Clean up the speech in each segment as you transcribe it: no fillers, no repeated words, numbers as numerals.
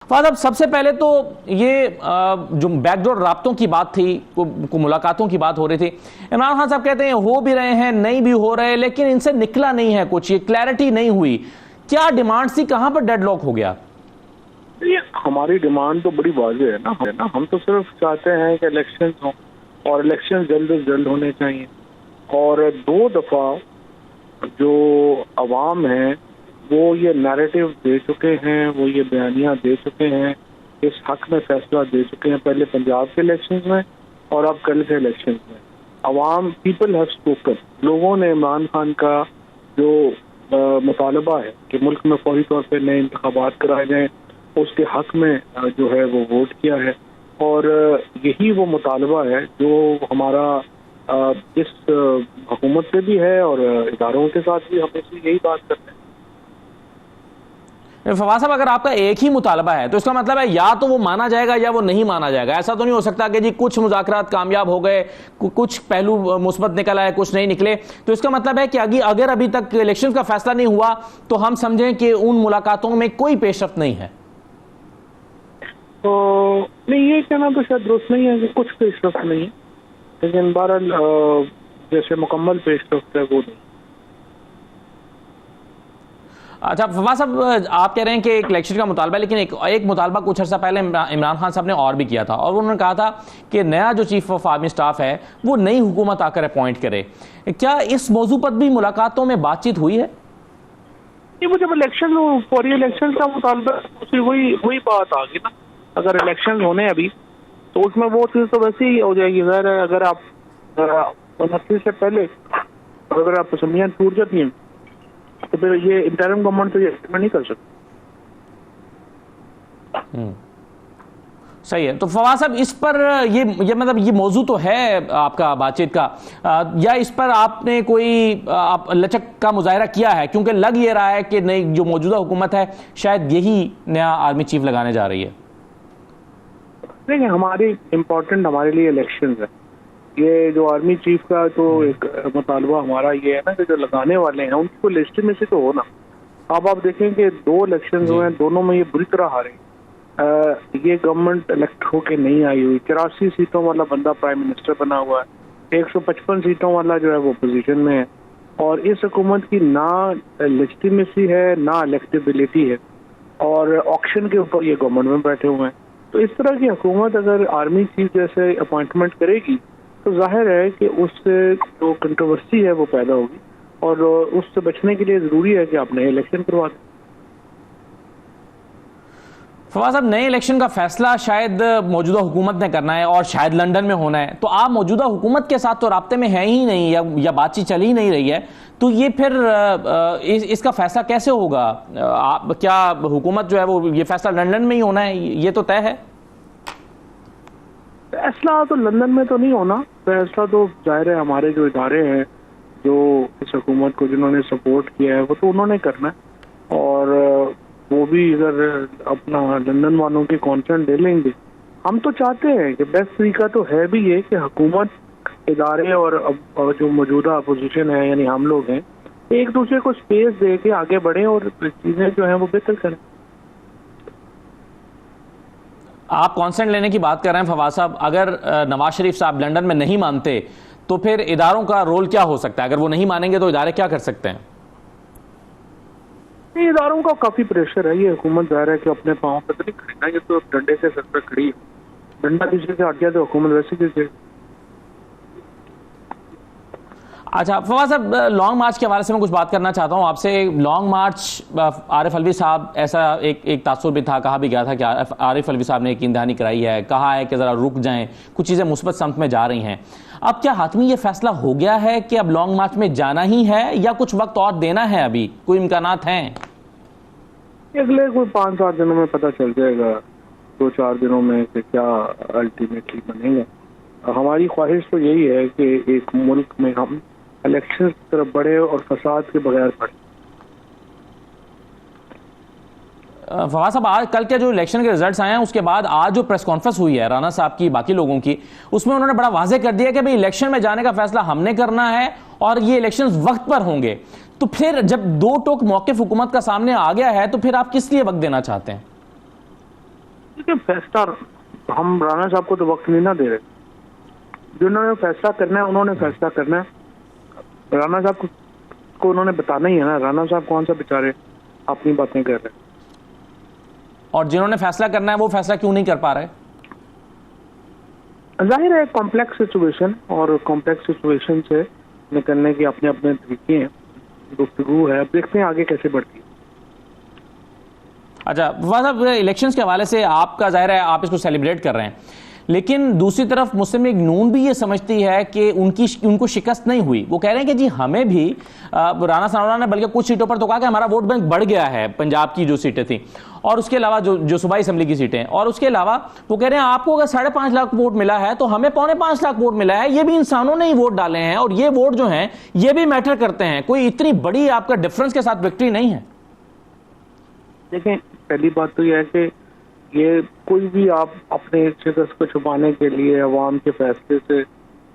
फवाद, अब सबसे पहले तो ये जो बैकडोर राब्तों की बात थी, को मुलाकातों की बात हो रही थी, इमरान खान साहब कहते हैं हो भी रहे हैं, नहीं भी हो रहे, लेकिन इनसे निकला नहीं है कुछ, ये क्लैरिटी नहीं हुई। क्या डिमांड थी, कहां पर डेडलॉक हो गया? ये हमारी डिमांड तो बड़ी वाज़ेह है ना, हम तो सिर्फ चाहते हैं कि इलेक्शन हो और इलेक्शन जल्द से जल्द होने चाहिए। और 2 दफ़ा जो अवाम है वो ये नैरेटिव दे चुके हैं, वो ये बयानियाँ दे चुके हैं, इस हक में फैसला दे चुके हैं, पहले पंजाब के इलेक्शन में और अब कल के इलेक्शन में। अवाम, पीपल हैव स्पोकन। लोगों ने इमरान खान का जो मुतालबा है कि मुल्क में फौरी तौर पर नए इंतखाबात कराए जाएँ, उसके हक में जो है वो वोट किया है। और यही वो मुतालबा है जो हमारा इस हुकूमत से भी है और इदारों के साथ भी हमेशा यही बात करते हैं। फवाद साहब, अगर आपका एक ही मुतालबा है तो इसका मतलब है या तो वो माना जाएगा या वो नहीं माना जाएगा। ऐसा तो नहीं हो सकता कि जी कुछ मुज़ाकरात कामयाब हो गए, कुछ पहलू मुस्बत निकल आए, कुछ नहीं निकले। तो इसका मतलब है कि अगर अभी तक इलेक्शन का फैसला नहीं हुआ तो हम समझें कि उन मुलाकातों में कोई पेशरफ्त नहीं है। तो नहीं, ये कहना तो शायद दुरुस्त नहीं है कि कुछ पेशरफ्त नहीं है, लेकिन बहरहाल जैसे मुकम्मल पेशरफ्त है वो नहीं। अच्छा फवाद साहब, आप कह रहे हैं कि एक इलेक्शन का मुतालबा है, लेकिन एक मुतालबा कुछ अर्सा पहले इमरान खान साहब ने और भी किया था, और उन्होंने कहा था कि नया जो चीफ ऑफ आर्मी स्टाफ है वो नई हुकूमत आकर अपॉइंट करे। क्या इस मौजू पर भी मुलाकातों में बातचीत हुई है? ये वो जब इलेक्शन फौरी इलेक्शन का मुतालबा, वही बात आ गई ना। अगर इलेक्शन होने अभी तो उसमें वो चीज़ तो वैसे ही हो जाएगी। अगर आप 29 से पहले अगर आप असम्बलियाँ टूट जाती हैं तो फिर ये इंटरिम गवर्नमेंट तो ये नहीं कर सकती। सही है। तो फवाद साहब, इस पर ये मतलब ये मौजू तो है आपका बातचीत का, या इस पर आपने कोई आप लचक का मुजाहरा किया है? क्योंकि लग ये रहा है कि नई जो मौजूदा हुकूमत है शायद यही नया आर्मी चीफ लगाने जा रही है। देखिए, हमारी इम्पोर्टेंट हमारे लिए इलेक्शन है। ये जो आर्मी चीफ का तो एक मुतालबा हमारा ये है ना कि जो लगाने वाले हैं उनको लेजिटिमेसी तो हो ना। अब आप देखें कि 2 इलेक्शन हुए हैं, दोनों में ये बुरी तरह हारे। ये गवर्नमेंट इलेक्ट होके नहीं आई हुई। 84 सीटों वाला बंदा प्राइम मिनिस्टर बना हुआ है, 155 सीटों वाला जो है वो अपोजिशन में है, और इस हुकूमत की ना लेजिटिमेसी है ना इलेक्टेबिलिटी है, और ऑक्शन के ऊपर ये गवर्नमेंट में बैठे हुए हैं। तो इस तरह की हुकूमत अगर आर्मी चीफ जैसे अपॉइंटमेंट करेगी तो जाहिर है कि उससे जो कंट्रोवर्सी है वो पैदा होगी, और उससे बचने के लिए जरूरी है कि आप नए इलेक्शन करवा दें। फवाद साहब, नए इलेक्शन का फैसला शायद मौजूदा हुकूमत ने करना है और शायद लंदन में होना है, तो आप मौजूदा हुकूमत के साथ तो राब्ते में है ही नहीं, या बातचीत चल ही नहीं रही है, तो ये फिर इसका फैसला कैसे होगा? क्या हुकूमत जो है वो ये फैसला लंदन में ही होना है, ये तो तय है? फैसला तो लंदन में तो नहीं होना। फैसला तो जाहिर है हमारे जो इदारे हैं जो इस हुकूमत को जिन्होंने सपोर्ट किया है वो तो उन्होंने करना है, और वो भी अगर अपना लंदन वालों की कॉन्सेंट ले लेंगे। हम तो चाहते हैं कि बेस्ट तरीका तो है भी ये कि हुकूमत, इदारे और जो मौजूदा अपोजिशन है यानी हम लोग हैं, एक दूसरे को स्पेस दे के आगे बढ़ें और चीज़ें जो हैं वो बेहतर करें। आप कॉन्सेंट लेने की बात कर रहे हैं फवाद साहब, अगर नवाज शरीफ साहब लंदन में नहीं मानते तो फिर इदारों का रोल क्या हो सकता है? अगर वो नहीं मानेंगे तो इदारे क्या कर सकते हैं? इदारों का काफी प्रेशर है। ये हुकूमत जाहिर है कि अपने पाँव पर तो नहीं खड़ी ना, ये तो डंडे से सर पर खड़ी है। डंडा किसी से हट गया तो हुकूमत वैसे किसी। अच्छा फवाद साहब, लॉन्ग मार्च के हवाले से मैं कुछ बात करना चाहता हूं आपसे। लॉन्ग मार्च, आरिफ अलवी साहब, ऐसा एक तासुर भी था, कहा भी गया था कि आरिफ अलवी साहब ने एक इंतहानी कराई है, कहा है कि ज़रा रुक जाएं, कुछ चीज़ें मुस्बत समत में जा रही हैं। अब क्या हातमी ये फैसला हो गया है कि अब लॉन्ग मार्च में जाना ही है या कुछ वक्त और देना है? अभी कोई इम्कानात हैं? अगले कोई 5-7 दिनों में पता चल जाएगा, 2-4 दिनों में कि क्या अल्टीमेटली बनेगा। हमारी ख्वाहिश तो यही है कि एक मुल्क में हम इलेक्शन की तरफ बढ़े और फसाद के बगैर बढ़े। फवाद साहब, आज कल के जो इलेक्शन के रिजल्ट्स आए हैं उसके बाद आज जो प्रेस कॉन्फ्रेंस हुई है राना साहब की, बाकी लोगों की, उसमें उन्होंने बड़ा वाज़ेह कर दिया कि भाई इलेक्शन में जाने का फैसला हमने करना है और ये इलेक्शंस वक्त पर होंगे। तो फिर जब 2 टोक मौक़िफ़ हुकूमत का सामने आ गया है तो फिर आप किस लिए वक्त देना चाहते हैं? देखिए फैसला हम राणा साहब को तो वक्त नहीं ना दे रहे, जिन्होंने फैसला करना है उन्होंने फैसला करना है। राणा साहब को उन्होंने बताना ही है ना, राणा साहब कौन सा बेचारे अपनी बातें कर रहे हैं। और जिन्होंने फैसला करना है वो फैसला क्यों नहीं कर पा रहे? जाहिर है कॉम्प्लेक्स सिचुएशन, और कॉम्प्लेक्स सिचुएशन से निकलने के अपने अपने तरीके हैं, गुफ्तगू है, देखते हैं आगे कैसे बढ़ती है। अच्छा फवाद साहब, इलेक्शंस के हवाले से आपका जाहिर है आप इसको सेलिब्रेट कर रहे हैं, लेकिन दूसरी तरफ मुस्लिम लीग नून भी ये समझती है कि उनको शिकस्त नहीं हुई। वो कह रहे हैं कि जी हमें भी राणा सनाउल्लाह ने बल्कि कुछ सीटों पर तो कहा कि हमारा वोट बैंक बढ़ गया है, पंजाब की जो सीटें थी और उसके अलावा जो सूबाई असेंबली की सीटें, और उसके अलावा वो कह रहे हैं आपको अगर 5.5 लाख वोट मिला है तो हमें 5.25 लाख वोट मिला है, ये भी इंसानों ने ही वोट डाले हैं और ये वोट जो हैं ये भी मैटर करते हैं, कोई इतनी बड़ी आपका डिफरेंस के साथ विक्ट्री नहीं है। देखें पहली बात तो यह है कि ये कोई भी आप अपने शिकस्त को छुपाने के लिए, अवाम के फैसले से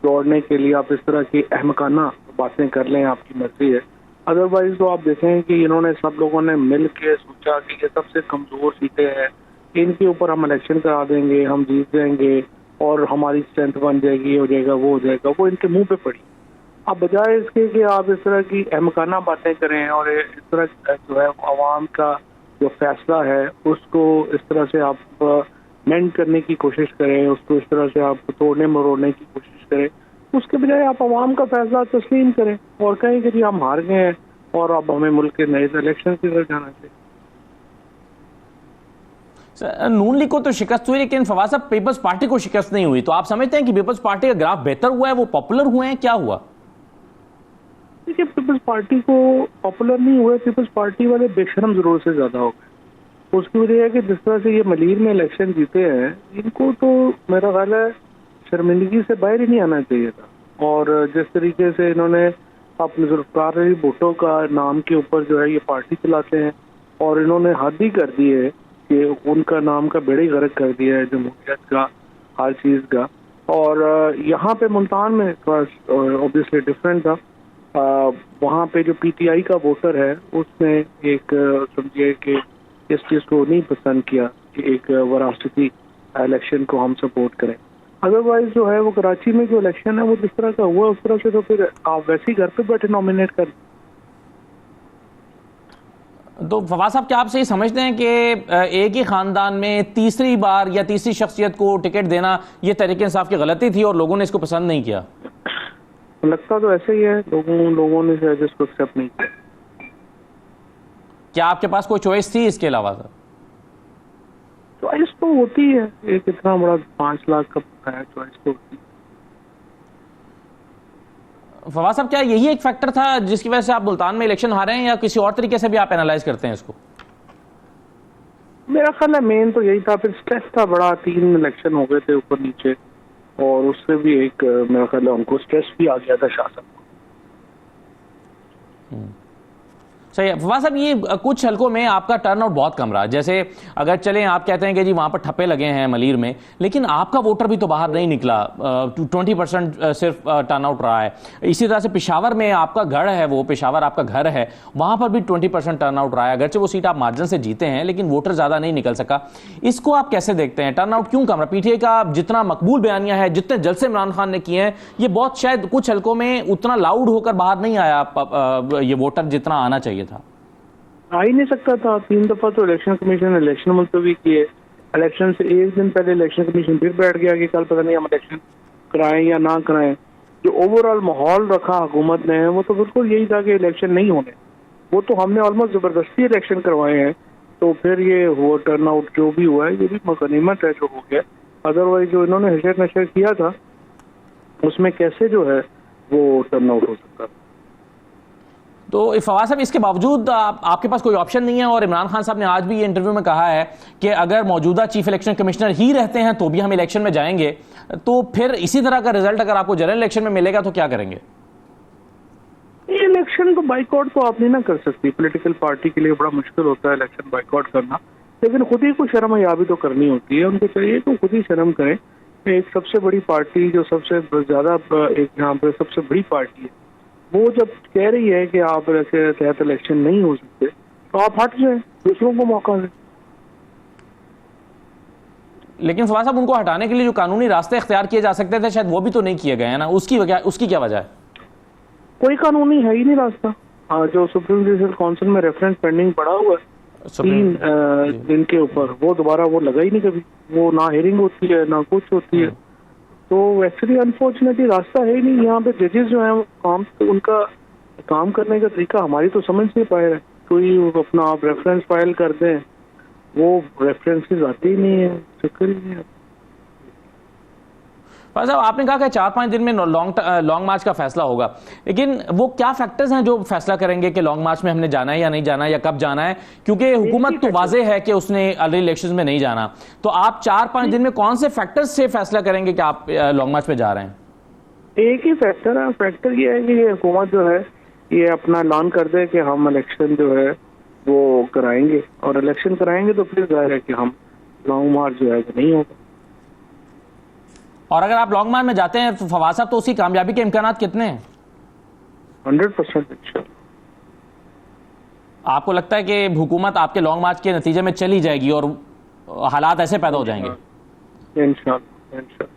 दौड़ने के लिए आप इस तरह की अहमकाना बातें कर लें, आपकी मर्जी है। अदरवाइज तो आप देखें कि इन्होंने सब लोगों ने मिल के सोचा कि ये सबसे कमजोर सीटें हैं, इनके ऊपर हम इलेक्शन करा देंगे, हम जीत जाएंगे और हमारी स्ट्रेंथ बन जाएगी, हो जाएगा, वो हो जाएगा। वो इनके मुंह पे पड़ी। अब बजाय इसके कि आप इस तरह की अहमकाना बातें करें और इस तरह जो है अवाम का जो फैसला है उसको इस तरह से आप मेंड करने की कोशिश करें, उसको इस तरह से आप तोड़ने मरोड़ने की कोशिश करें, उसके बजाय आप अवाम का फैसला तस्लीम करें और कहें कि जी हम हार गए हैं और अब हमें मुल्क के नए इलेक्शन की तरफ जाना चाहिए। नून लीग को तो शिकस्त हुई, लेकिन फवाद साहब पीपल्स पार्टी को शिकस्त नहीं हुई, तो आप समझते हैं कि पीपल्स पार्टी का ग्राफ बेहतर हुआ है, वो पॉपुलर हुए हैं, क्या हुआ? देखिए पीपल्स पार्टी को पॉपुलर नहीं हुए, पीपल्स पार्टी वाले बेशरम जरूर से ज्यादा हो गए। उसकी वजह है कि जिस तरह से ये मलीर में इलेक्शन जीते हैं, इनको तो मेरा ख्याल है शर्मिंदगी से बाहर ही नहीं आना चाहिए था। और जिस तरीके से इन्होंने अपने जुल्फकार अली भुट्टो का नाम के ऊपर जो है ये पार्टी चलाते हैं और इन्होंने हद ही कर दी है कि उनका नाम का बेड़ा ही गर्क कर दिया है जमहूरियत का, हर चीज़ का। और यहाँ पे मुल्तान में ऑब्वियसली डिफरेंट था। वहाँ पे जो पीटीआई का वोटर है उसने एक समझिए कि इस चीज़ को नहीं पसंद किया कि एक वरासती इलेक्शन को हम सपोर्ट करें। अदरवाइज जो है वो कराची में जो इलेक्शन है वो जिस तरह का हुआ उस तरह से तो फिर आप वैसे ही घर पे बैठे नॉमिनेट कर। तो फवाद साहब क्या आप सही समझते हैं कि एक ही खानदान में तीसरी बार या तीसरी शख्सियत को टिकट देना ये तरीके इंसाफ की गलती थी और लोगों ने इसको पसंद नहीं किया? लगता तो ऐसे ही है, लोगों ने शायद इसको एक्सेप्ट नहीं किया। क्या आपके पास कोई चॉइस थी इसके अलावा सर? चॉइस तो होती है, एक इतना बड़ा 5 लाख का है, चॉइस तो होती है। फवाद साहब क्या यही एक फैक्टर था जिसकी वजह से आप मुल्तान में इलेक्शन हारे हैं या किसी और तरीके से भी आप एनालाइज करते हैं इसको? मेरा ख्याल है मेन तो यही था, फिर स्ट्रेस था बड़ा, 3 इलेक्शन हो गए थे ऊपर नीचे और उससे भी एक मेरा ख्याल है उनको स्ट्रेस भी आ गया था शासन को। सही है फवाद साहब, ये कुछ हलकों में आपका टर्नआउट बहुत कम रहा, जैसे अगर चलें आप कहते हैं कि जी वहां पर ठप्पे लगे हैं मलीर में, लेकिन आपका वोटर भी तो बाहर नहीं निकला, 20% सिर्फ टर्नआउट रहा है। इसी तरह से पेशावर में आपका घर है, वो पेशावर आपका घर है, वहां पर भी 20% टर्नआउट रहा है, अगरचे वो सीट आप मार्जिन से जीते हैं लेकिन वोटर ज्यादा नहीं निकल सका। इसको आप कैसे देखते हैं, टर्नआउट क्यों कम रहा? पीटीआई का जितना मकबूल बयानिया है, जितने जलसे इमरान खान ने किए हैं, ये बहुत शायद कुछ हलकों में उतना लाउड होकर बाहर नहीं आया ये वोटर जितना आना चाहिए था। आ ही नहीं सकता था। 3 दफा तो इलेक्शन कमीशन ने इलेक्शन मुलतवी किए, इलेक्शन से एक दिन पहले इलेक्शन कमीशन फिर बैठ गया कि कल पता नहीं हम इलेक्शन कराएं या ना कराएं। जो ओवरऑल माहौल रखा हुकूमत ने वो तो बिल्कुल यही था कि इलेक्शन नहीं होने, वो तो हमने ऑलमोस्ट जबरदस्ती इलेक्शन करवाए हैं। तो फिर ये वो टर्नआउट जो भी हुआ है ये भी गनीमत है जो हो गया, अदरवाइज जो इन्होंने हशर नशर किया था उसमें कैसे जो है वो टर्नआउट हो सकता। तो फवाद साहब इसके बावजूद आपके पास कोई ऑप्शन नहीं है और इमरान खान साहब ने आज भी ये इंटरव्यू में कहा है कि अगर मौजूदा चीफ इलेक्शन कमिश्नर ही रहते हैं तो भी हम इलेक्शन में जाएंगे, तो फिर इसी तरह का रिजल्ट अगर आपको जनरल इलेक्शन में मिलेगा तो क्या करेंगे? ये इलेक्शन को बाइकआउट तो आप नहीं ना कर सकती, पॉलिटिकल पार्टी के लिए बड़ा मुश्किल होता है इलेक्शन बाइकआउट करना, लेकिन खुद ही को शर्म याबी तो करनी होती है। उनको चाहिए तो खुद ही शर्म करें। एक सबसे बड़ी पार्टी जो सबसे ज्यादा एक यहाँ पे सबसे बड़ी पार्टी है वो जब कह रही है कि आप ऐसे तहत इलेक्शन नहीं हो सकते तो आप हट जाए, दूसरों को मौका दें। लेकिन फवाद साहब, उनको हटाने के लिए जो कानूनी रास्ते इख्तियार किए जा सकते थे, शायद वो भी तो नहीं किए गए हैं ना। उसकी क्या वजह है? कोई कानूनी है ही नहीं रास्ता। जो सुप्रीम जुडिशल काउंसिल में रेफरेंस पेंडिंग पड़ा हुआ है 3 दिन के ऊपर, वो दोबारा वो लगा ही नहीं कभी। वो ना हियरिंग होती है ना कुछ होती है। तो एक्चुअली अनफॉर्चुनेटली रास्ता है ही नहीं। यहाँ पे जजेस जो हैं उनका काम करने का तरीका हमारी तो समझ नहीं पाए रहे। कोई अपना आप रेफरेंस फाइल कर दें, वो रेफरेंसेस आते ही नहीं है, चक्कर ही नहीं है। साहब, आपने कहा कि 4-5 दिन में लॉन्ग मार्च का फैसला होगा, लेकिन वो क्या फैक्टर्स हैं जो फैसला करेंगे कि लॉन्ग मार्च में हमने जाना है या नहीं जाना है, या कब जाना है? क्योंकि हुकूमत तो वाजे है कि उसने अर्ली इलेक्शंस में नहीं जाना। तो आप 4-5 दिन में कौन से फैक्टर्स से फैसला करेंगे कि आप लॉन्ग मार्च में जा रहे हैं? एक ही फैक्टर है। फैक्टर ये है कि ये हुकूमत जो है ये अपना ऐलान कर दे कि हम इलेक्शन जो है वो कराएंगे, और इलेक्शन कराएंगे तो फिर जाहिर है कि हम लॉन्ग मार्च जो है नहीं होगा। और अगर आप लॉन्ग मार्च में जाते हैं तो फवाद साहब, तो उसकी कामयाबी के इम्कान कितने हैं? 100%। आपको लगता है कि हुकूमत आपके लॉन्ग मार्च के नतीजे में चली जाएगी और हालात ऐसे पैदा हो जाएंगे? इंशाल्लाह।